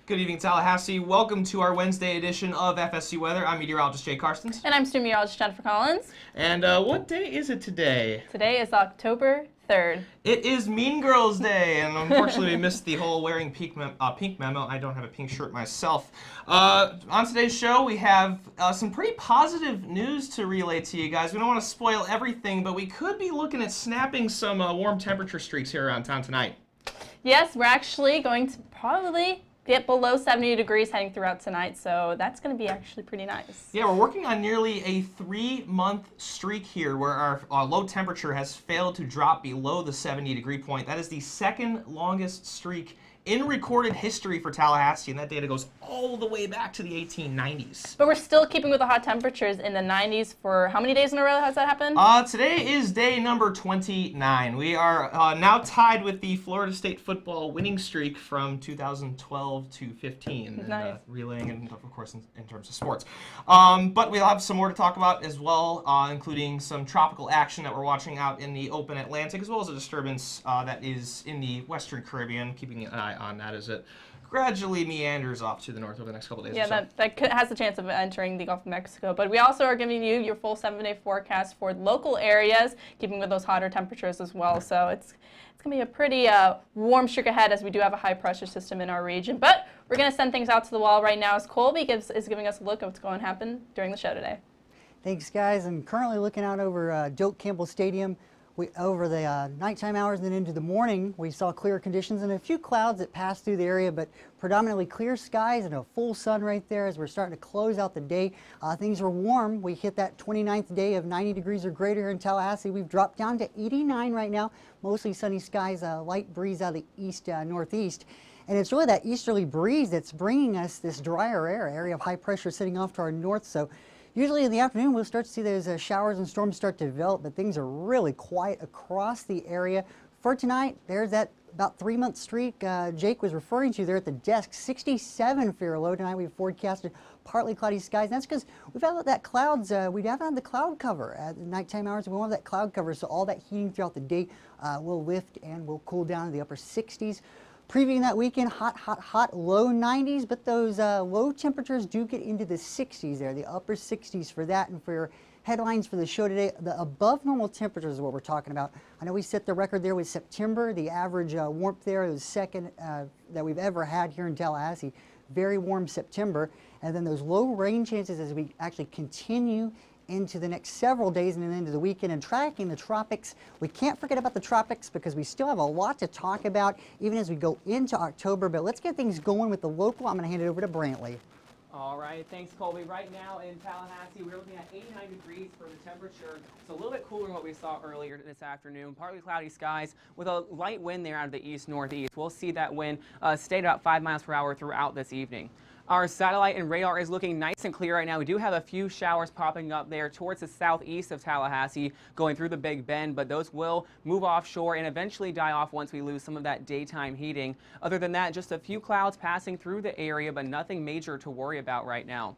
Good evening, Tallahassee. Welcome to our Wednesday edition of FSU Weather. I'm meteorologist Jay Karstens. And I'm student meteorologist Jennifer Collins. And what day is it today? Today is October 3rd. It is Mean Girls Day, and unfortunately we missed the whole wearing pink memo. I don't have a pink shirt myself. On today's show, we have some pretty positive news to relay to you guys. We don't want to spoil everything, but we could be looking at snapping some warm temperature streaks here around town tonight. Yes, we're actually going to probably get below 70 degrees heading throughout tonight, so that's going to be actually pretty nice. Yeah, we're working on nearly a 3-month streak here where our low temperature has failed to drop below the 70-degree point. That is the second longest streak in recorded history for Tallahassee, and that data goes all the way back to the 1890s. But we're still keeping with the hot temperatures in the 90s for how many days in a row has that happened? Today is day number 29. We are now tied with the Florida State football winning streak from 2012 to 15. Nice. And, relaying, and of course, in terms of sports. But we'll have some more to talk about as well, including some tropical action that we're watching out in the open Atlantic, as well as a disturbance that is in the Western Caribbean, keeping an eye on that as it gradually meanders off to the north over the next couple days. Yeah, or so. that has the chance of entering the Gulf of Mexico. But we also are giving you your full 7-day forecast for local areas, keeping with those hotter temperatures as well. So it's going to be a pretty warm streak ahead, as we do have a high pressure system in our region. But we're going to send things out to the wall right now as Colby is giving us a look at what's going to happen during the show today. Thanks, guys. I'm currently looking out over Doak Campbell Stadium. Over the nighttime hours and then into the morning, we saw clear conditions and a few clouds that passed through the area, but predominantly clear skies and a full sun right there as we're starting to close out the day. Things were warm. We hit that 29th day of 90 degrees or greater here in Tallahassee. We've dropped down to 89 right now, mostly sunny skies, light breeze out of the east northeast. And it's really that easterly breeze that's bringing us this drier area of high pressure sitting off to our north. So usually in the afternoon, we'll start to see those showers and storms start to develop, but things are really quiet across the area. For tonight, there's that about 3-month streak Jake was referring to there at the desk. 67 for your low tonight. We've forecasted partly cloudy skies. And that's because we've had that clouds. We haven't had the cloud cover at the nighttime hours. We won't have that cloud cover, so all that heating throughout the day will lift and will cool down to the upper 60s. Previewing that weekend, hot, low 90s, but those low temperatures do get into the 60s there, the upper 60s for that. And for your headlines for the show today, the above normal temperatures is what we're talking about. I know we set the record there with September. The average warmth there was second that we've ever had here in Tallahassee. Very warm September. And then those low rain chances as we actually continue into the next several days and then into the weekend, and tracking the tropics. We can't forget about the tropics because we still have a lot to talk about even as we go into October. But let's get things going with the local. I'm going to hand it over to Brantley. All right, thanks, Colby. Right now in Tallahassee, we're looking at 89 degrees for the temperature. It's a little bit cooler than what we saw earlier this afternoon. Partly cloudy skies with a light wind there out of the east-northeast. We'll see that wind stay about 5 miles per hour throughout this evening. Our satellite and radar is looking nice and clear right now. We do have a few showers popping up there towards the southeast of Tallahassee going through the Big Bend, but those will move offshore and eventually die off once we lose some of that daytime heating. Other than that, just a few clouds passing through the area, but nothing major to worry about right now.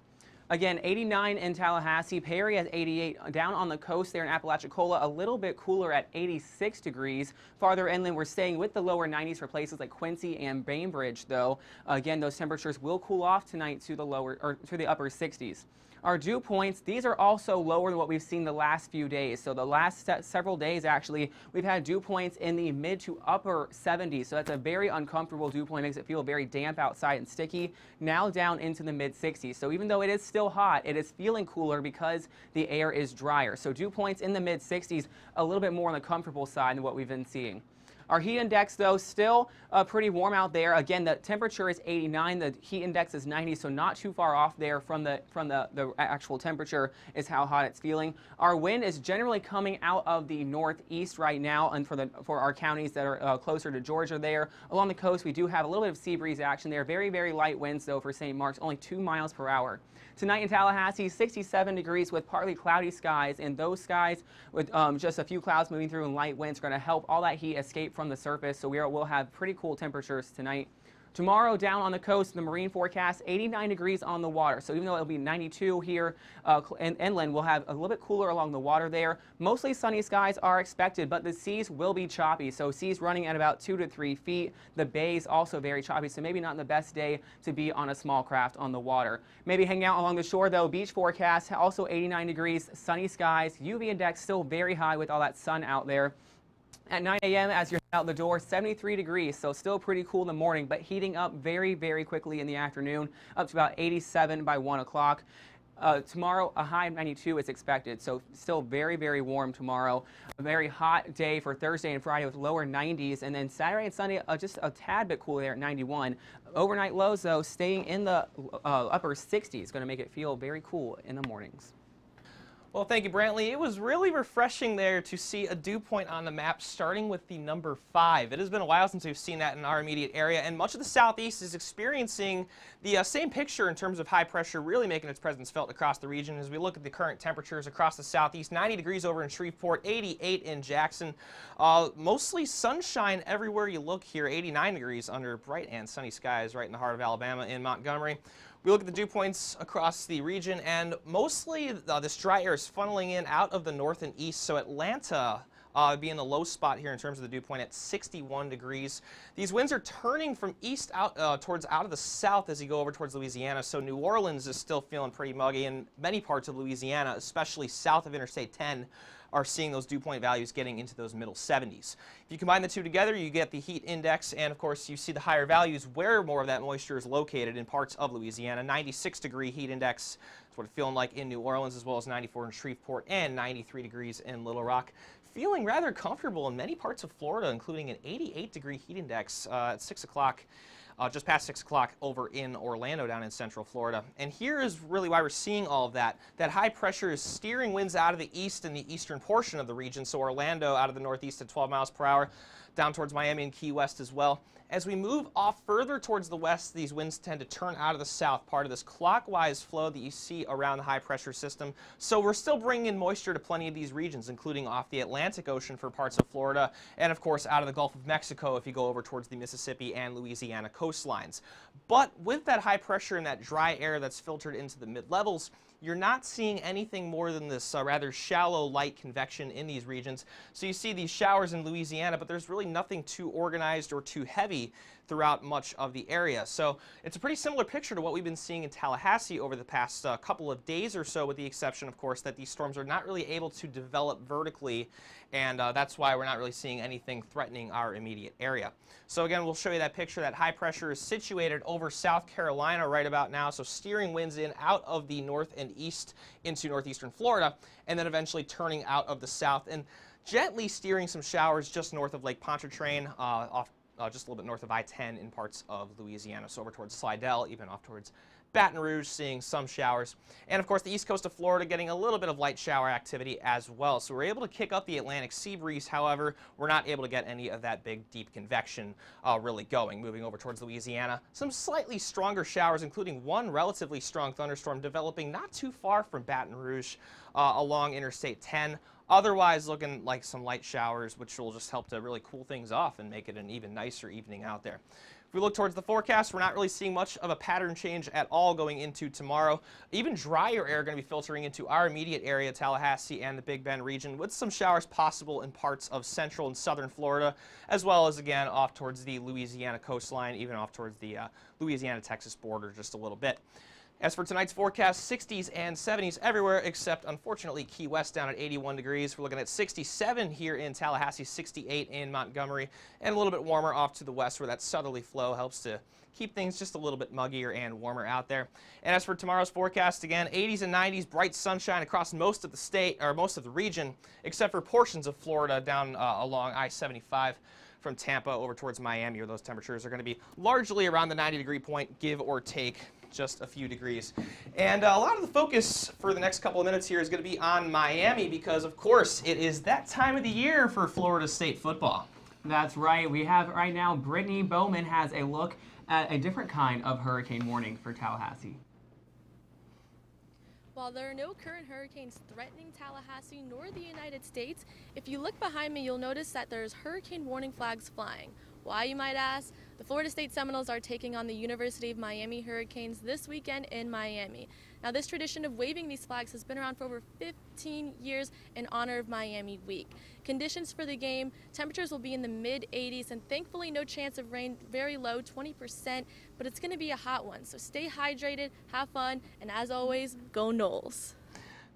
Again, 89 in Tallahassee, Perry has 88. Down on the coast there in Apalachicola, a little bit cooler at 86 degrees. Farther inland, we're staying with the lower 90s for places like Quincy and Bainbridge, though. Again, those temperatures will cool off tonight to the upper 60s. Our dew points, these are also lower than what we've seen the last few days. So the last several days, actually, we've had dew points in the mid to upper 70s. So that's a very uncomfortable dew point, makes it feel very damp outside and sticky. Now down into the mid 60s. So even though it is still hot, it is feeling cooler because the air is drier. So dew points in the mid 60s, a little bit more on the comfortable side than what we've been seeing. Our heat index, though, still pretty warm out there. Again, the temperature is 89. The heat index is 90, so not too far off there from the actual temperature is how hot it's feeling. Our wind is generally coming out of the northeast right now, and for our counties that are closer to Georgia there. Along the coast, we do have a little bit of sea breeze action there. Very, very light winds, though, for St. Mark's, only 2 miles per hour. Tonight in Tallahassee, 67 degrees with partly cloudy skies, and those skies with just a few clouds moving through and light winds are going to help all that heat escape from the surface, so we'll have pretty cool temperatures tonight. Tomorrow down on the coast, the marine forecast, 89 degrees on the water. So even though it'll be 92 here inland, we'll have a little bit cooler along the water there. Mostly sunny skies are expected, but the seas will be choppy. So seas running at about 2 to 3 feet. The bays also very choppy, so maybe not the best day to be on a small craft on the water. Maybe hang out along the shore though. Beach forecast, also 89 degrees, sunny skies. UV index still very high with all that sun out there. At 9 a.m. as you're out the door, 73 degrees, so still pretty cool in the morning, but heating up very, very quickly in the afternoon, up to about 87 by 1 o'clock. Tomorrow, a high of 92 is expected, so still very, very warm tomorrow. A very hot day for Thursday and Friday with lower 90s, and then Saturday and Sunday, just a tad bit cooler there at 91. Overnight lows, though, staying in the upper 60s, going to make it feel very cool in the mornings. Well, thank you, Brantley. It was really refreshing there to see a dew point on the map starting with the number 5. It has been a while since we've seen that in our immediate area, and much of the southeast is experiencing the same picture in terms of high pressure really making its presence felt across the region. As we look at the current temperatures across the southeast, 90 degrees over in Shreveport, 88 in Jackson. Mostly sunshine everywhere you look here, 89 degrees under bright and sunny skies right in the heart of Alabama in Montgomery. We look at the dew points across the region, and mostly this dry air is funneling in out of the north and east. So Atlanta being a low spot here in terms of the dew point at 61 degrees. These winds are turning from east out out of the south as you go over towards Louisiana. So New Orleans is still feeling pretty muggy, and many parts of Louisiana, especially south of Interstate 10, are seeing those dew point values getting into those middle 70s. If you combine the two together, you get the heat index, and of course you see the higher values where more of that moisture is located in parts of Louisiana. 96-degree heat index is what it's feeling like in New Orleans, as well as 94 in Shreveport and 93 degrees in Little Rock. Feeling rather comfortable in many parts of Florida, including an 88-degree heat index at 6 o'clock. Just past 6 o'clock over in Orlando down in central Florida. And here is really why we're seeing all of that. That high pressure is steering winds out of the east and the eastern portion of the region. So Orlando out of the northeast at 12 miles per hour, down towards Miami and Key West as well. As we move off further towards the west, these winds tend to turn out of the south, part of this clockwise flow that you see around the high pressure system. So we're still bringing in moisture to plenty of these regions, including off the Atlantic Ocean for parts of Florida, and of course out of the Gulf of Mexico if you go over towards the Mississippi and Louisiana coastlines. But with that high pressure and that dry air that's filtered into the mid-levels, you're not seeing anything more than this rather shallow light convection in these regions. So you see these showers in Louisiana, but there's really nothing too organized or too heavy throughout much of the area. So it's a pretty similar picture to what we've been seeing in Tallahassee over the past couple of days or so, with the exception, of course, that these storms are not really able to develop vertically, and that's why we're not really seeing anything threatening our immediate area. So again, we'll show you that picture. That high pressure is situated over South Carolina right about now, so steering winds in out of the north and east into northeastern Florida, and then eventually turning out of the south and gently steering some showers just north of Lake Pontchartrain, just a little bit north of I-10 in parts of Louisiana. So over towards Slidell, even off towards Baton Rouge, seeing some showers. And of course the east coast of Florida getting a little bit of light shower activity as well. So we're able to kick up the Atlantic sea breeze. However, we're not able to get any of that big deep convection really going. Moving over towards Louisiana, some slightly stronger showers, including one relatively strong thunderstorm developing not too far from Baton Rouge along Interstate 10. Otherwise, looking like some light showers, which will just help to really cool things off and make it an even nicer evening out there. If we look towards the forecast, we're not really seeing much of a pattern change at all going into tomorrow. Even drier air going to be filtering into our immediate area, Tallahassee and the Big Bend region, with some showers possible in parts of central and southern Florida, as well as, again, off towards the Louisiana coastline, even off towards the Louisiana-Texas border just a little bit. As for tonight's forecast, 60s and 70s everywhere except, unfortunately, Key West down at 81 degrees. We're looking at 67 here in Tallahassee, 68 in Montgomery, and a little bit warmer off to the west where that southerly flow helps to keep things just a little bit muggier and warmer out there. And as for tomorrow's forecast, again, 80s and 90s, bright sunshine across most of the state, or most of the region, except for portions of Florida down along I-75. From Tampa over towards Miami, where those temperatures are going to be largely around the 90-degree point, give or take just a few degrees. And a lot of the focus for the next couple of minutes here is going to be on Miami because, of course, it is that time of the year for Florida State football. That's right. We have right now, Brittany Bowman has a look at a different kind of hurricane warning for Tallahassee. While there are no current hurricanes threatening Tallahassee nor the United States, if you look behind me, you'll notice that there's hurricane warning flags flying. Why, you might ask? The Florida State Seminoles are taking on the University of Miami Hurricanes this weekend in Miami. Now, this tradition of waving these flags has been around for over 15 years in honor of Miami Week. Conditions for the game, temperatures will be in the mid-80s and thankfully no chance of rain, very low, 20%, but it's going to be a hot one. So stay hydrated, have fun, and as always, go Noles.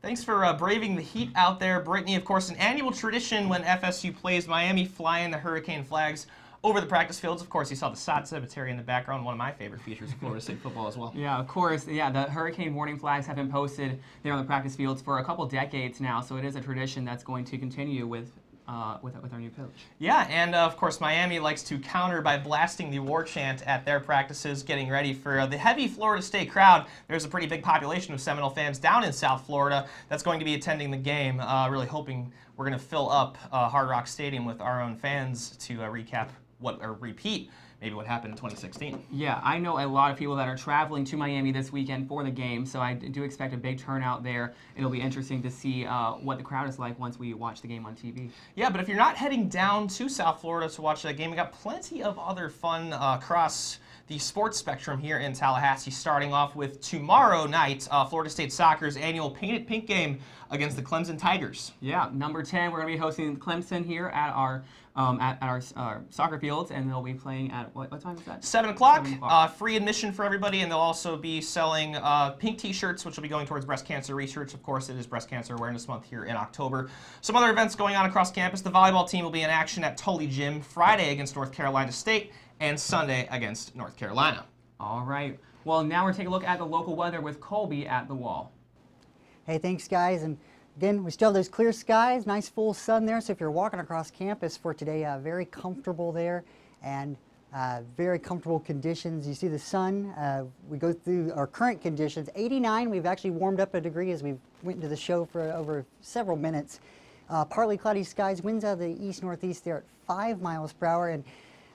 Thanks for braving the heat out there, Brittany. Of course, an annual tradition when FSU plays Miami, flying the Hurricane flags over the practice fields. Of course, you saw the sod cemetery in the background, one of my favorite features of Florida State football as well. Yeah, of course. Yeah, the hurricane warning flags have been posted there on the practice fields for a couple decades now, so it is a tradition that's going to continue with our new coach. Yeah, and of course, Miami likes to counter by blasting the war chant at their practices, getting ready for the heavy Florida State crowd. There's a pretty big population of Seminole fans down in South Florida that's going to be attending the game. Really hoping we're going to fill up Hard Rock Stadium with our own fans to repeat maybe what happened in 2016. Yeah, I know a lot of people that are traveling to Miami this weekend for the game, so I do expect a big turnout there. It'll be interesting to see what the crowd is like once we watch the game on TV. Yeah, but if you're not heading down to South Florida to watch that game, we got plenty of other fun across the sports spectrum here in Tallahassee, starting off with tomorrow night, Florida State Soccer's annual Painted Pink game against the Clemson Tigers. Yeah, number 10, we're going to be hosting Clemson here at our soccer fields, and they'll be playing at, what time is that? 7 o'clock. Free admission for everybody, and they'll also be selling pink t-shirts, which will be going towards breast cancer research. Of course, it is Breast Cancer Awareness Month here in October. Some other events going on across campus. The volleyball team will be in action at Tully Gym Friday against North Carolina State and Sunday against North Carolina. All right. Well, now we're taking a look at the local weather with Colby at the wall. Hey, thanks, guys. And again, we still have those clear skies, nice full sun there. So if you're walking across campus for today, very comfortable there and very comfortable conditions. You see the sun. We go through our current conditions. 89. We've actually warmed up a degree as we went into the show for over several minutes. Partly cloudy skies. Winds out of the east-northeast there at 5 miles per hour. And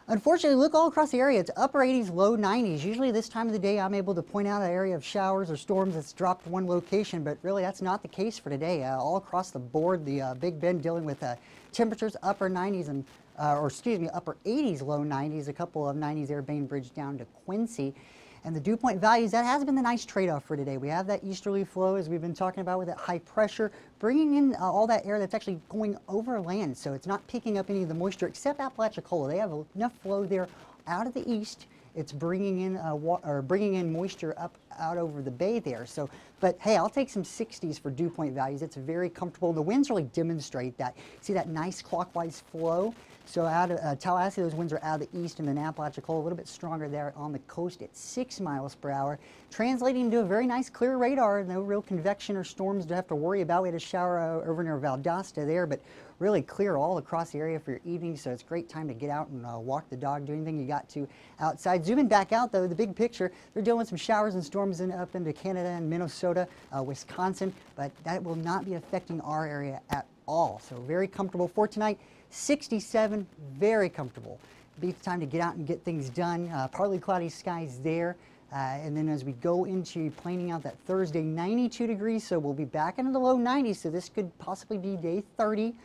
unfortunately, look all across the area. It's upper 80s, low 90s. Usually this time of the day, I'm able to point out an area of showers or storms that's dropped one location, but really that's not the case for today. All across the board, the Big Bend dealing with temperatures upper 90s and, upper 80s, low 90s. A couple of 90s there, Bainbridge down to Quincy. And the dew point values, that has been the nice trade-off for today. We have that easterly flow, as we've been talking about, with that high pressure, bringing in all that air that's actually going over land. So it's not picking up any of the moisture, except Apalachicola. They have enough flow there out of the east. It's bringing in moisture up out over the bay there. So, but hey, I'll take some 60s for dew point values. It's very comfortable. The winds really demonstrate that. See that nice clockwise flow? So out of Tallahassee, those winds are out of the east, and then Apalachicola a little bit stronger there on the coast at 6 miles per hour, translating to a very nice clear radar. No real convection or storms to have to worry about. We had a shower over near Valdosta there, but really clear all across the area for your evening, so it's a great time to get out and walk the dog, do anything you got to outside. Zooming back out, though, the big picture, they're dealing with some showers and storms up into Canada and Minnesota, Wisconsin, but that will not be affecting our area at all. So very comfortable for tonight. 67, very comfortable. Be the time to get out and get things done. Partly cloudy skies there. And then as we go into planning out that Thursday, 92 degrees, so we'll be back into the low 90s, so this could possibly be day 30.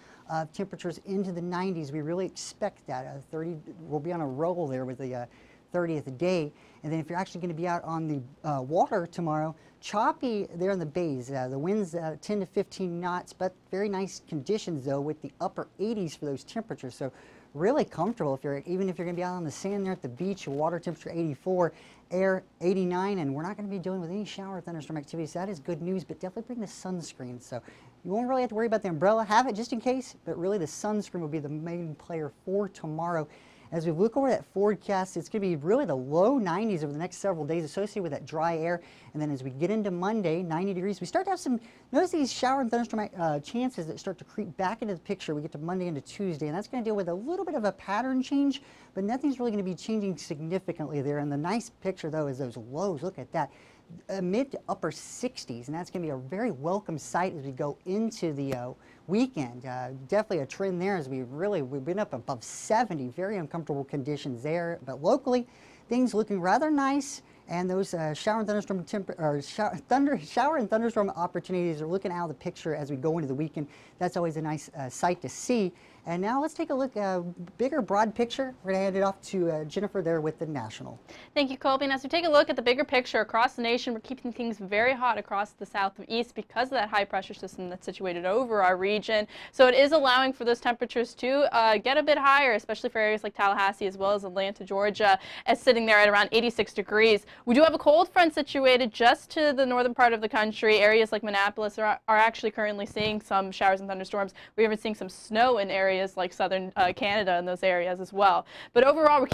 Temperatures into the 90s. We really expect that. 30, we'll be on a roll there with the 30th day. And then if you're actually going to be out on the water tomorrow, choppy there in the bays. The winds 10 to 15 knots, but very nice conditions though with the upper 80s for those temperatures. So really comfortable even if you're going to be out on the sand there at the beach. Water temperature 84, air 89, and we're not going to be dealing with any shower or thunderstorm activity. So that is good news, but definitely bring the sunscreen. So you won't really have to worry about the umbrella. Have it just in case, but really the sunscreen will be the main player for tomorrow. As we look over that forecast, it's going to be really the low 90s over the next several days associated with that dry air. And then as we get into Monday, 90 degrees, we start to have some, notice these shower and thunderstorm chances that start to creep back into the picture. We get to Monday into Tuesday, and that's going to deal with a little bit of a pattern change, but nothing's really going to be changing significantly there. And the nice picture, though, is those lows. Look at that. Mid to upper 60s, and that's going to be a very welcome sight as we go into the weekend. Definitely a trend there as we've been up above 70, very uncomfortable conditions there, but locally things looking rather nice, and those shower and thunderstorm opportunities are looking out of the picture as we go into the weekend. That's always a nice sight to see. And now let's take a look at a bigger, broad picture. We're going to hand it off to Jennifer there with the national. Thank you, Colby. And as we take a look at the bigger picture across the nation, we're keeping things very hot across the southeast because of that high pressure system that's situated over our region. So it is allowing for those temperatures to get a bit higher, especially for areas like Tallahassee as well as Atlanta, Georgia, as sitting there at around 86 degrees. We do have a cold front situated just to the northern part of the country. Areas like Minneapolis are actually currently seeing some showers and thunderstorms. We're even seeing some snow in areas like southern Canada and those areas as well. But overall,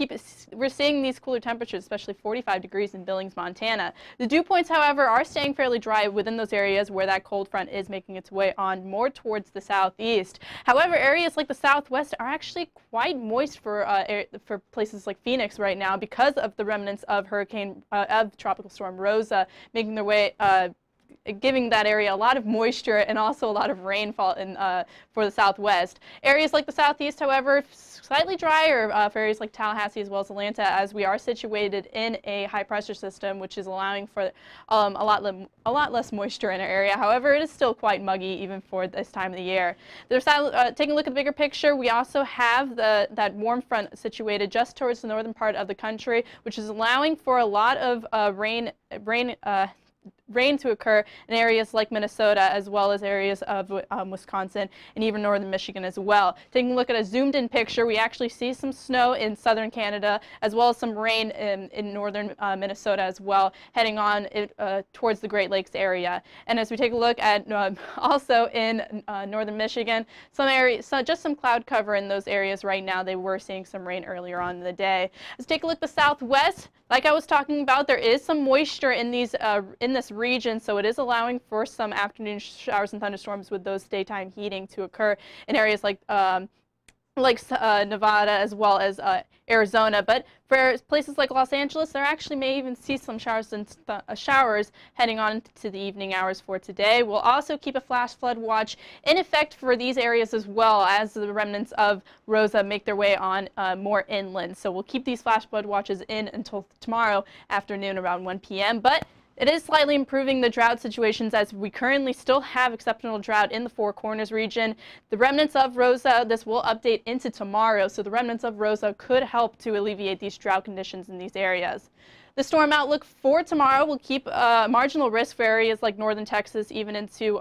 we're seeing these cooler temperatures, especially 45 degrees in Billings, Montana. The dew points, however, are staying fairly dry within those areas where that cold front is making its way on more towards the southeast. However, areas like the southwest are actually quite moist for places like Phoenix right now because of the remnants of Tropical Storm Rosa making their way giving that area a lot of moisture and also a lot of rainfall for the southwest. Areas like the southeast, however, slightly drier for areas like Tallahassee as well as Atlanta, as we are situated in a high pressure system, which is allowing for a lot less moisture in our area. However, it is still quite muggy even for this time of the year. Taking a look at the bigger picture, we also have that warm front situated just towards the northern part of the country, which is allowing for a lot of rain to occur in areas like Minnesota as well as areas of Wisconsin and even northern Michigan as well. Taking a look at a zoomed in picture, we actually see some snow in southern Canada as well as some rain in northern Minnesota as well, heading on towards the Great Lakes area. And as we take a look at also in northern Michigan, just some cloud cover in those areas right now. They were seeing some rain earlier on in the day. Let's take a look at the southwest. Like I was talking about, there is some moisture in this region, so it is allowing for some afternoon showers and thunderstorms with those daytime heating to occur in areas like Nevada as well as Arizona. But for places like Los Angeles, there actually may even see some showers heading on to the evening hours for today. We'll also keep a flash flood watch in effect for these areas as well as the remnants of Rosa make their way on more inland. So we'll keep these flash flood watches in until tomorrow afternoon around 1 p.m. But it is slightly improving the drought situations as we currently still have exceptional drought in the Four Corners region. The remnants of Rosa, this will update into tomorrow, so the remnants of Rosa could help to alleviate these drought conditions in these areas. The storm outlook for tomorrow will keep marginal risk for areas like northern Texas, even into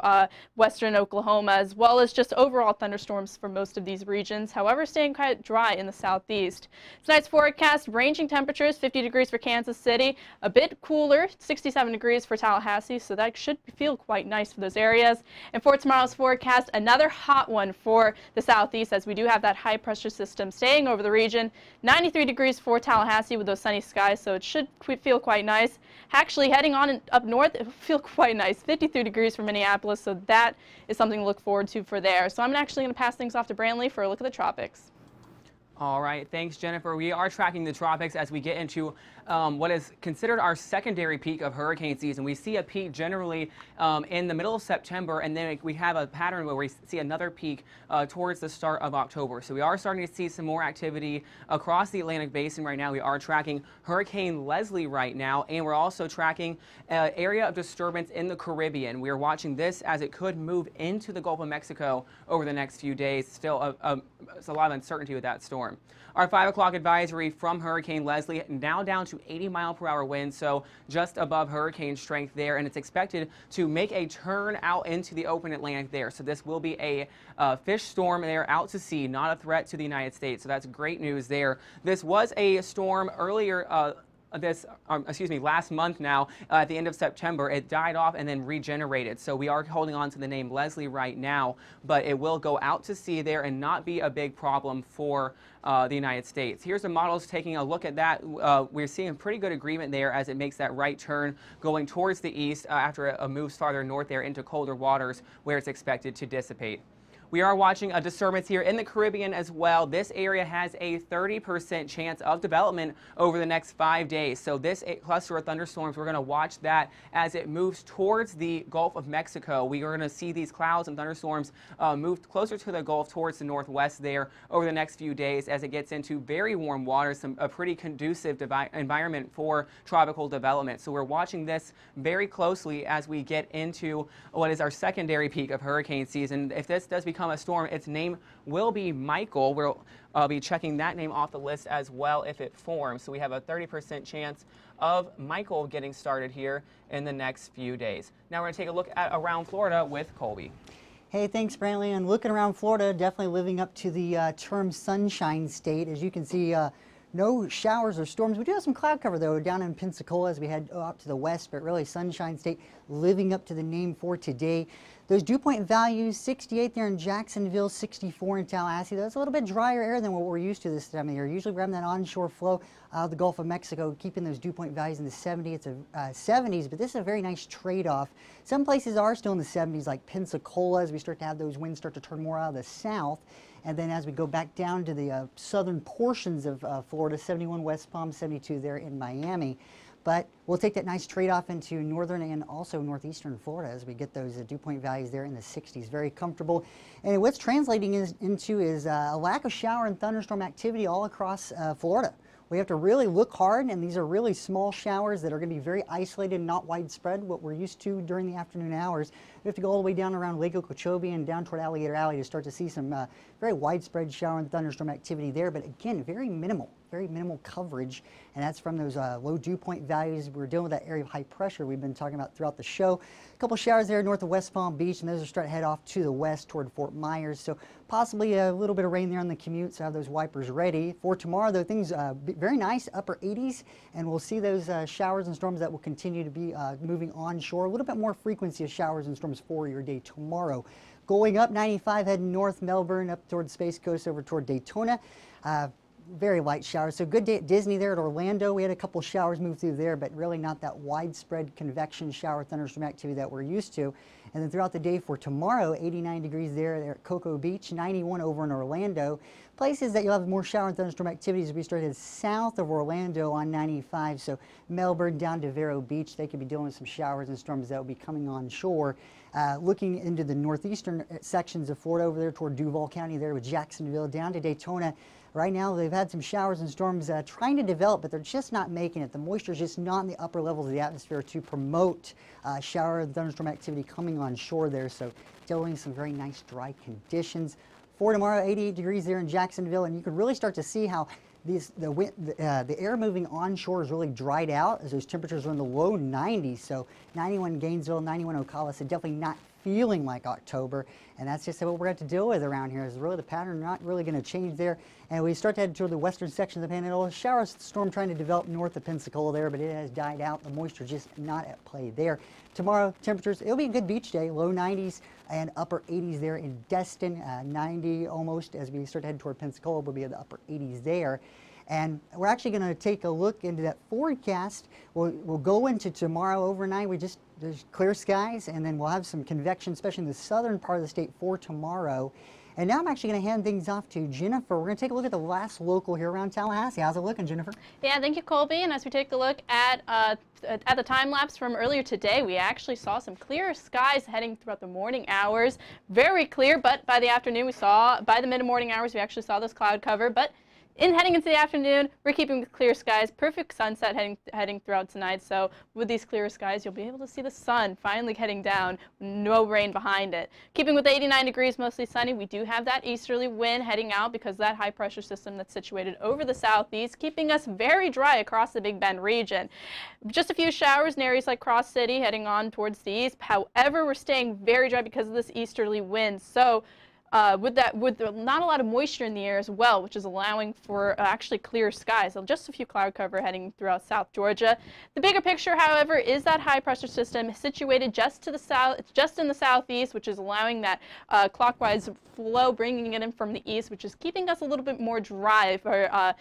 western Oklahoma, as well as just overall thunderstorms for most of these regions. However, staying quite dry in the southeast. Tonight's forecast, ranging temperatures, 50 degrees for Kansas City, a bit cooler, 67 degrees for Tallahassee, so that should feel quite nice for those areas. And for tomorrow's forecast, another hot one for the southeast, as we do have that high pressure system staying over the region. 93 degrees for Tallahassee with those sunny skies, so it should feel quite nice. Actually, heading on up north, it will feel quite nice. 53 degrees for Minneapolis, so that is something to look forward to for there. So I'm actually going to pass things off to Brantley for a look at the tropics. All right, thanks, Jennifer. We are tracking the tropics as we get into what is considered our secondary peak of hurricane season. We see a peak generally in the middle of September, and then we have a pattern where we see another peak towards the start of October. So we are starting to see some more activity across the Atlantic Basin right now. We are tracking Hurricane Leslie right now, and we're also tracking an area of disturbance in the Caribbean. We are watching this as it could move into the Gulf of Mexico over the next few days. Still, it's a lot of uncertainty with that storm. Our 5 o'clock advisory from Hurricane Leslie now down to 80-mile-per-hour winds, so just above hurricane strength there, and it's expected to make a turn out into the open Atlantic there. So this will be a fish storm there out to sea, not a threat to the United States. So that's great news there. This was a storm earlier last month now, at the end of September. It died off and then regenerated. So we are holding on to the name Leslie right now, but it will go out to sea there and not be a big problem for the United States. Here's the models taking a look at that. We're seeing a pretty good agreement there as it makes that right turn going towards the east after it moves farther north there into colder waters where it's expected to dissipate. We are watching a disturbance here in the Caribbean as well. This area has a 30% chance of development over the next 5 days. So this cluster of thunderstorms, we're going to watch that as it moves towards the Gulf of Mexico. We are going to see these clouds and thunderstorms move closer to the Gulf towards the northwest there over the next few days as it gets into very warm waters, a pretty conducive environment for tropical development. So we're watching this very closely as we get into what is our secondary peak of hurricane season. If this does become become a storm, its name will be Michael. We'll be checking that name off the list as well if it forms. So we have a 30% chance of Michael getting started here in the next few days. Now we're going to take a look at around Florida with Colby. Hey, thanks, Brantley. And looking around Florida, definitely living up to the term sunshine state. As you can see, no showers or storms. We do have some cloud cover, though, down in Pensacola as we head out to the west, but really sunshine state living up to the name for today. Those dew point values, 68 there in Jacksonville, 64 in Tallahassee. That's a little bit drier air than what we're used to this time of year. Usually we're having that onshore flow out of the Gulf of Mexico, keeping those dew point values in the 70s, but this is a very nice trade-off. Some places are still in the 70s, like Pensacola, as we start to have those winds start to turn more out of the south. And then as we go back down to the southern portions of Florida, 71 West Palm, 72 there in Miami. But we'll take that nice trade-off into northern and also northeastern Florida as we get those dew point values there in the 60s. Very comfortable. And what's translating into is a lack of shower and thunderstorm activity all across Florida. We have to really look hard, and these are really small showers that are going to be very isolated and not widespread, what we're used to during the afternoon hours. We have to go all the way down around Lake Okeechobee and down toward Alligator Alley to start to see some very widespread shower and thunderstorm activity there, but again, very minimal coverage, and that's from those low dew point values. We're dealing with that area of high pressure we've been talking about throughout the show. A couple showers there north of West Palm Beach, and those are starting to head off to the west toward Fort Myers, so possibly a little bit of rain there on the commute, so have those wipers ready. For tomorrow, though, things very nice, upper 80s, and we'll see those showers and storms that will continue to be moving onshore. A little bit more frequency of showers and storms for your day tomorrow. Going up 95, heading north, Melbourne, up toward Space Coast, over toward Daytona. Very light showers. So good day at Disney there at Orlando. We had a couple showers move through there, but really not that widespread convection shower thunderstorm activity that we're used to. And then throughout the day for tomorrow, 89 degrees there at Cocoa Beach, 91 over in Orlando. Places that you'll have more shower and thunderstorm activities we started south of Orlando on 95. So Melbourne down to Vero Beach, they could be dealing with some showers and storms that will be coming on shore. Looking into the northeastern sections of Florida over there toward Duval County there with Jacksonville down to Daytona. Right now, they've had some showers and storms trying to develop, but they're just not making it. The moisture is just not in the upper levels of the atmosphere to promote shower and thunderstorm activity coming on shore there. So dealing some very nice dry conditions. For tomorrow, 88 degrees there in Jacksonville, and you can really start to see how the air moving onshore is really dried out as those temperatures are in the low 90s. So 91 Gainesville, 91 Ocala, so definitely not feeling like October, and that's just what we're going to have to deal with around here. Is really the pattern not really going to change there. And we start to head toward the western section of the Panhandle. Shower storm trying to develop north of Pensacola there, but it has died out. The moisture just not at play there. Tomorrow, temperatures, it'll be a good beach day, low 90s and upper 80s there in Destin, 90 almost as we start to head toward Pensacola. We'll be at the upper 80s there. And we're actually going to take a look into that forecast. We'll go into tomorrow overnight. There's clear skies, and then we'll have some convection, especially in the southern part of the state for tomorrow. And now I'm actually going to hand things off to Jennifer. We're going to take a look at the last local here around Tallahassee. How's it looking, Jennifer? Yeah, thank you, Colby. And as we take a look at the time lapse from earlier today, we actually saw some clear skies heading throughout the morning hours. Very clear, but by the afternoon by the mid-morning hours, we actually saw this cloud cover. But heading into the afternoon, we're keeping the clear skies, perfect sunset heading throughout tonight. So with these clear skies, you'll be able to see the sun finally heading down, no rain behind it. Keeping with 89 degrees, mostly sunny, we do have that easterly wind heading out because of that high pressure system that's situated over the southeast, keeping us very dry across the Big Bend region. Just a few showers in areas like Cross City heading on towards the east. However, we're staying very dry because of this easterly wind. So with not a lot of moisture in the air as well, which is allowing for actually clear skies. So just a few cloud cover heading throughout South Georgia. The bigger picture, however, is that high pressure system situated just to the south, just in the southeast, which is allowing that clockwise flow, bringing it in from the east, which is keeping us a little bit more dry for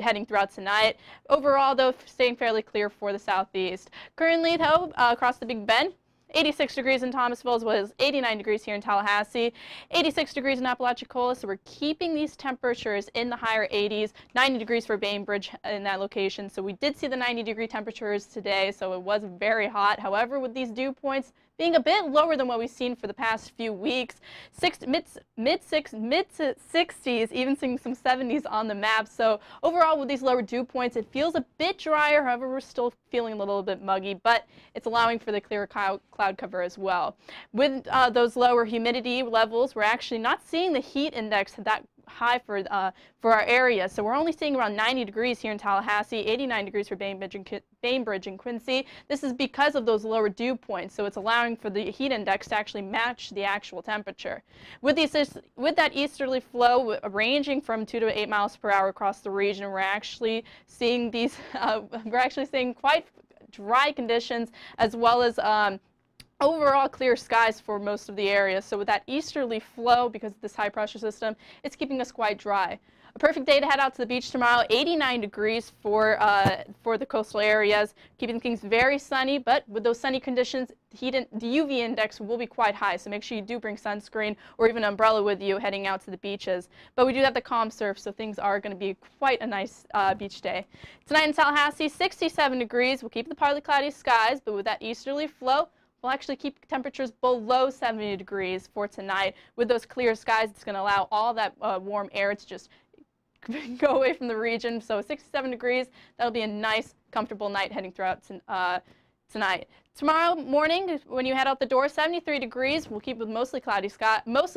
heading throughout tonight. Overall, though, staying fairly clear for the southeast. Currently, though, across the Big Bend, 86 degrees in Thomasville as well as 89 degrees here in Tallahassee, 86 degrees in Apalachicola, so we're keeping these temperatures in the higher 80s, 90 degrees for Bainbridge in that location. So we did see the 90-degree temperatures today, so it was very hot. However, with these dew points being a bit lower than what we've seen for the past few weeks, mid-60s, even seeing some 70s on the map. So overall, with these lower dew points, it feels a bit drier. However, we're still feeling a little bit muggy, but it's allowing for the clear cloud cloud cover as well. With those lower humidity levels, we're actually not seeing the heat index that high for our area. So we're only seeing around 90 degrees here in Tallahassee, 89 degrees for Bainbridge and Quincy. This is because of those lower dew points, so it's allowing for the heat index to actually match the actual temperature. With that easterly flow ranging from 2 to 8 miles per hour across the region, we're actually seeing quite dry conditions, as well as overall clear skies for most of the area. So with that easterly flow, because of this high pressure system, it's keeping us quite dry. A perfect day to head out to the beach tomorrow, 89 degrees for the coastal areas, keeping things very sunny, but with those sunny conditions, the UV index will be quite high, so make sure you do bring sunscreen or even an umbrella with you heading out to the beaches. But we do have the calm surf, so things are going to be quite a nice beach day. Tonight in Tallahassee, 67 degrees. We'll keep the partly cloudy skies, but with that easterly flow, we'll actually keep temperatures below 70 degrees for tonight. With those clear skies, it's going to allow all that warm air to just go away from the region. So 67 degrees, that'll be a nice, comfortable night heading throughout tonight. Tomorrow morning, when you head out the door, 73 degrees. We'll keep with mostly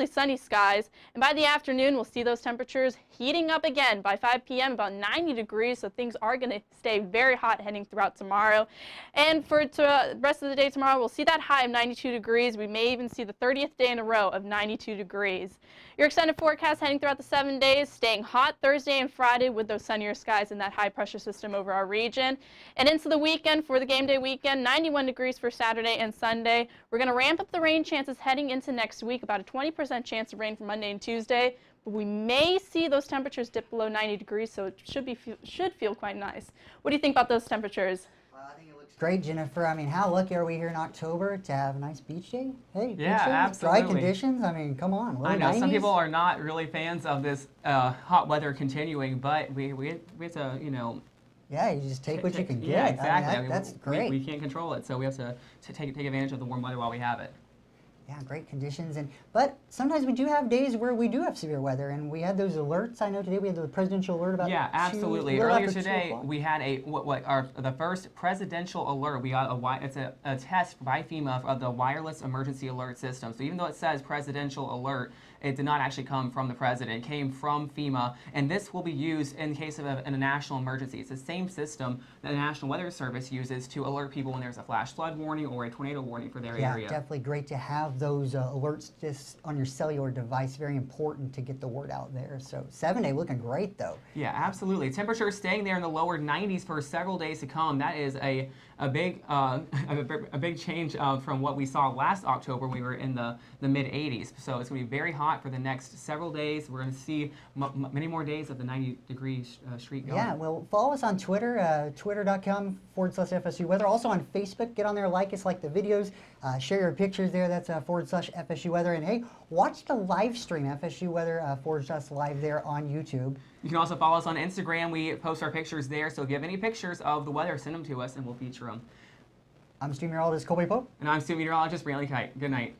sunny skies. And by the afternoon, we'll see those temperatures heating up again. By 5 p.m., about 90 degrees. So things are going to stay very hot heading throughout tomorrow. And for the rest of the day tomorrow, we'll see that high of 92 degrees. We may even see the 30th day in a row of 92 degrees. Your extended forecast heading throughout the 7 days, staying hot Thursday and Friday with those sunnier skies and that high pressure system over our region. And into the weekend, for the game day weekend, 91 degrees for Saturday and Sunday. We're going to ramp up the rain chances heading into next week, about a 20% chance of rain for Monday and Tuesday. But we may see those temperatures dip below 90 degrees, so it should feel quite nice. What do you think about those temperatures? Well, I think it looks great, Jennifer. I mean, how lucky are we here in October to have a nice beach day? Hey, beach yeah, day, absolutely. dry conditions. I mean, come on. I know 90s? some people are not really fans of this hot weather continuing, but we have to, you know. Yeah, you just take what you can get. Yeah, exactly. I mean, that's great. We can't control it, so we have to take advantage of the warm weather while we have it. Yeah, great conditions. But sometimes we do have days where we do have severe weather, and we had those alerts. I know today we had the presidential alert about. Yeah, absolutely. Earlier today we had the first presidential alert. We got it's a test by FEMA of the wireless emergency alert system. So even though it says presidential alert, it did not actually come from the president. It came from FEMA, and this will be used in case of a national emergency. It's the same system that the National Weather Service uses to alert people when there's a flash flood warning or a tornado warning for their area. Yeah, definitely great to have those alerts just on your cellular device. Very important to get the word out there. So 7 day looking great though. Yeah, absolutely. Temperatures staying there in the lower 90s for several days to come. That is a big change from what we saw last October when we were in the mid 80s. So it's going to be very hot for the next several days. We're going to see many more days of the 90-degree streak going. Yeah, well, follow us on Twitter, twitter.com/FSU weather. Also on Facebook, get on there, like us, like the videos, share your pictures there. That's /FSU weather. And hey, watch the live stream, FSU weather /live there on YouTube. You can also follow us on Instagram. We post our pictures there. So if you have any pictures of the weather, send them to us and we'll feature them. I'm student meteorologist Colby Pope. And I'm student meteorologist Brantley Kite. Good night.